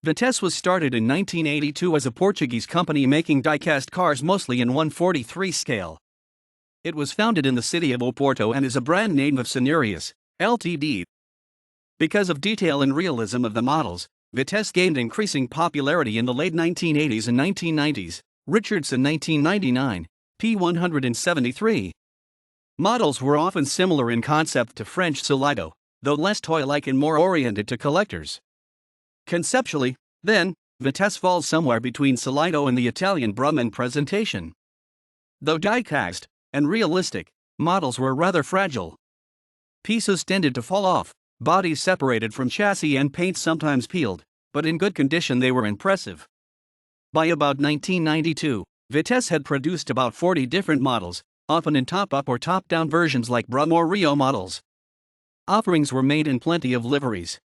Vitesse was started in 1982 as a Portuguese company making diecast cars mostly in 1/43 scale. It was founded in the city of Oporto and is a brand name of Cinerius, Ltd. Because of detail and realism of the models, Vitesse gained increasing popularity in the late 1980s and 1990s. Richardson 1999, P173. Models were often similar in concept to French Solido, though less toy-like and more oriented to collectors. Conceptually, then, Vitesse falls somewhere between Solido and the Italian Brum in presentation. Though die-cast and realistic, models were rather fragile. Pieces tended to fall off, bodies separated from chassis and paint sometimes peeled, but in good condition they were impressive. By about 1992, Vitesse had produced about 40 different models, often in top-up or top-down versions like Brum or Rio models. Offerings were made in plenty of liveries.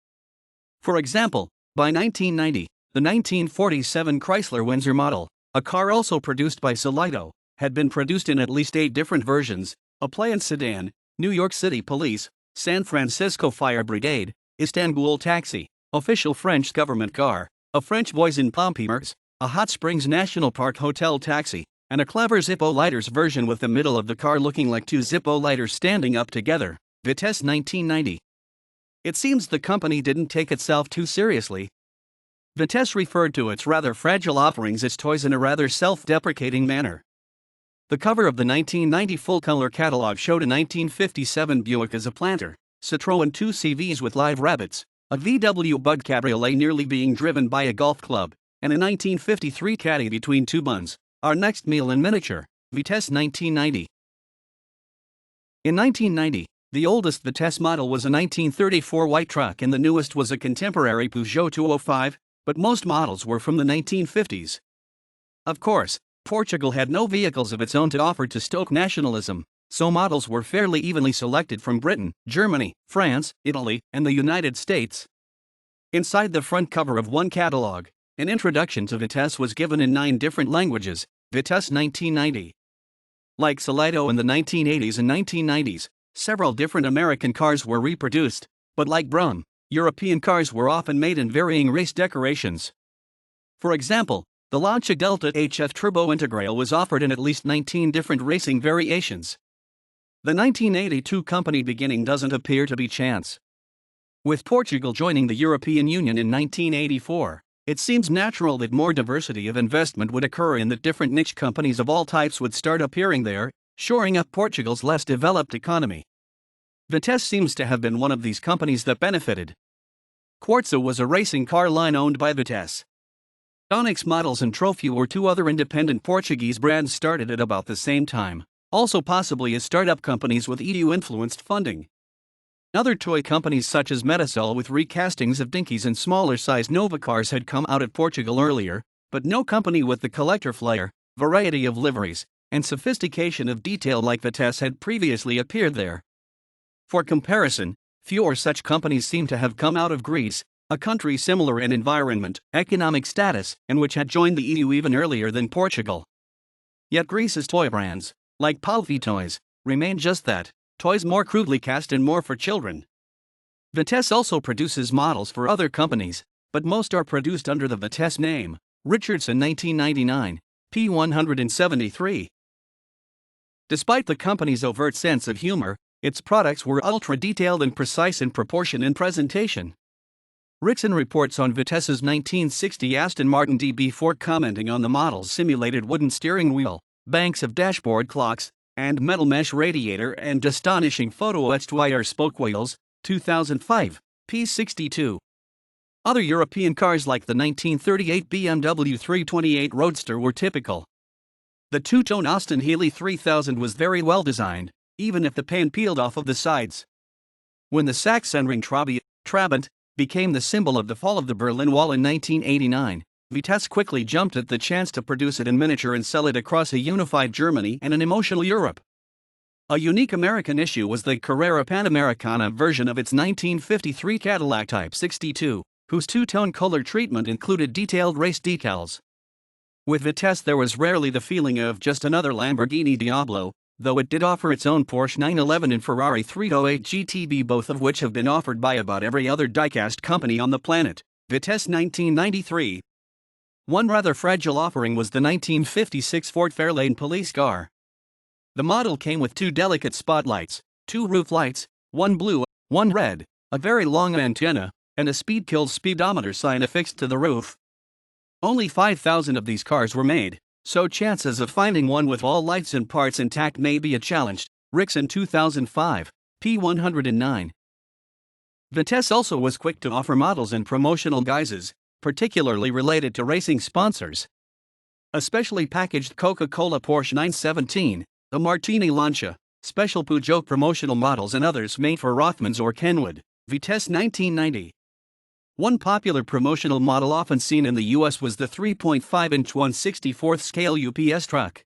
For example, by 1990, the 1947 Chrysler Windsor model, a car also produced by Solido, had been produced in at least 8 different versions: a Plymouth sedan, New York City Police, San Francisco Fire Brigade, Istanbul Taxi, official French government car, a French Voisin Pompiers, a Hot Springs National Park Hotel taxi, and a clever Zippo lighters version with the middle of the car looking like 2 Zippo lighters standing up together. Vitesse 1990. It seems the company didn't take itself too seriously. Vitesse referred to its rather fragile offerings as toys in a rather self-deprecating manner. The cover of the 1990 full-color catalog showed a 1957 Buick as a planter, Citroën 2 CVs with live rabbits, a VW Bug Cabriolet nearly being driven by a golf club, and a 1953 Caddy between 2 buns. Our next meal in miniature, Vitesse 1990. In 1990, the oldest Vitesse model was a 1934 white truck and the newest was a contemporary Peugeot 205, but most models were from the 1950s. Of course, Portugal had no vehicles of its own to offer to stoke nationalism, so models were fairly evenly selected from Britain, Germany, France, Italy, and the United States. Inside the front cover of one catalog, an introduction to Vitesse was given in 9 different languages. Vitesse 1990. Like Solido in the 1980s and 1990s, several different American cars were reproduced, but like Brum, European cars were often made in varying race decorations. For example, the Lancia Delta HF Turbo Integral was offered in at least 19 different racing variations. The 1982 company beginning doesn't appear to be chance. With Portugal joining the European Union in 1984, it seems natural that more diversity of investment would occur and that different niche companies of all types would start appearing there, shoring up Portugal's less developed economy. Vitesse seems to have been one of these companies that benefited. Quartzo was a racing car line owned by Vitesse. Onyx Models and Trophy were 2 other independent Portuguese brands started at about the same time, also possibly as startup companies with EU-influenced funding. Other toy companies such as Metasol with recastings of Dinkies and smaller-sized Nova cars had come out of Portugal earlier, but no company with the collector flair, variety of liveries, and sophistication of detail like Vitesse had previously appeared there. For comparison, fewer such companies seem to have come out of Greece, a country similar in environment, economic status, and which had joined the EU even earlier than Portugal. Yet Greece's toy brands, like Palfi Toys, remain just that. Toys more crudely cast and more for children. Vitesse also produces models for other companies, but most are produced under the Vitesse name. Richardson 1999, P173. Despite the company's overt sense of humor, its products were ultra-detailed and precise in proportion and presentation. Rickson reports on Vitesse's 1960 Aston Martin DB4 commenting on the model's simulated wooden steering wheel, banks of dashboard clocks, and metal mesh radiator and astonishing photo-etched wire spoke wheels, 2005, P62. Other European cars like the 1938 BMW 328 Roadster were typical. The two-tone Austin Healey 3000 was very well designed, even if the paint peeled off of the sides. When the Sachsenring Trabant became the symbol of the fall of the Berlin Wall in 1989, Vitesse quickly jumped at the chance to produce it in miniature and sell it across a unified Germany and an emotional Europe. A unique American issue was the Carrera Panamericana version of its 1953 Cadillac Type 62, whose two-tone color treatment included detailed race decals. With Vitesse there was rarely the feeling of just another Lamborghini Diablo, though it did offer its own Porsche 911 and Ferrari 308 GTB, both of which have been offered by about every other diecast company on the planet. Vitesse 1993. One rather fragile offering was the 1956 Ford Fairlane police car. The model came with 2 delicate spotlights, 2 roof lights, 1 blue, 1 red, a very long antenna, and a speed-kill speedometer sign affixed to the roof. Only 5,000 of these cars were made, so chances of finding one with all lights and parts intact may be a challenge. Rixson 2005, P109. Vitesse also was quick to offer models in promotional guises, particularly related to racing sponsors. A specially packaged Coca-Cola Porsche 917, a Martini Lancia, special Peugeot promotional models and others made for Rothmans or Kenwood. Vitesse 1990. One popular promotional model often seen in the US was the 3.5-inch 1/64th scale UPS truck.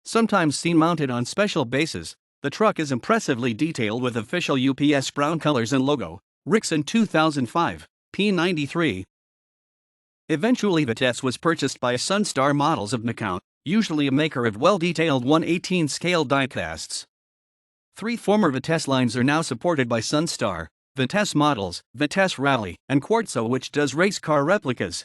Sometimes seen mounted on special bases, the truck is impressively detailed with official UPS brown colors and logo. Rixson 2005, P93. Eventually Vitesse was purchased by Sunstar Models of Macau, usually a maker of well-detailed 1/18 scale diecasts. 3 former Vitesse lines are now supported by Sunstar: Vitesse Models, Vitesse Rally, and Quartzo, which does race car replicas.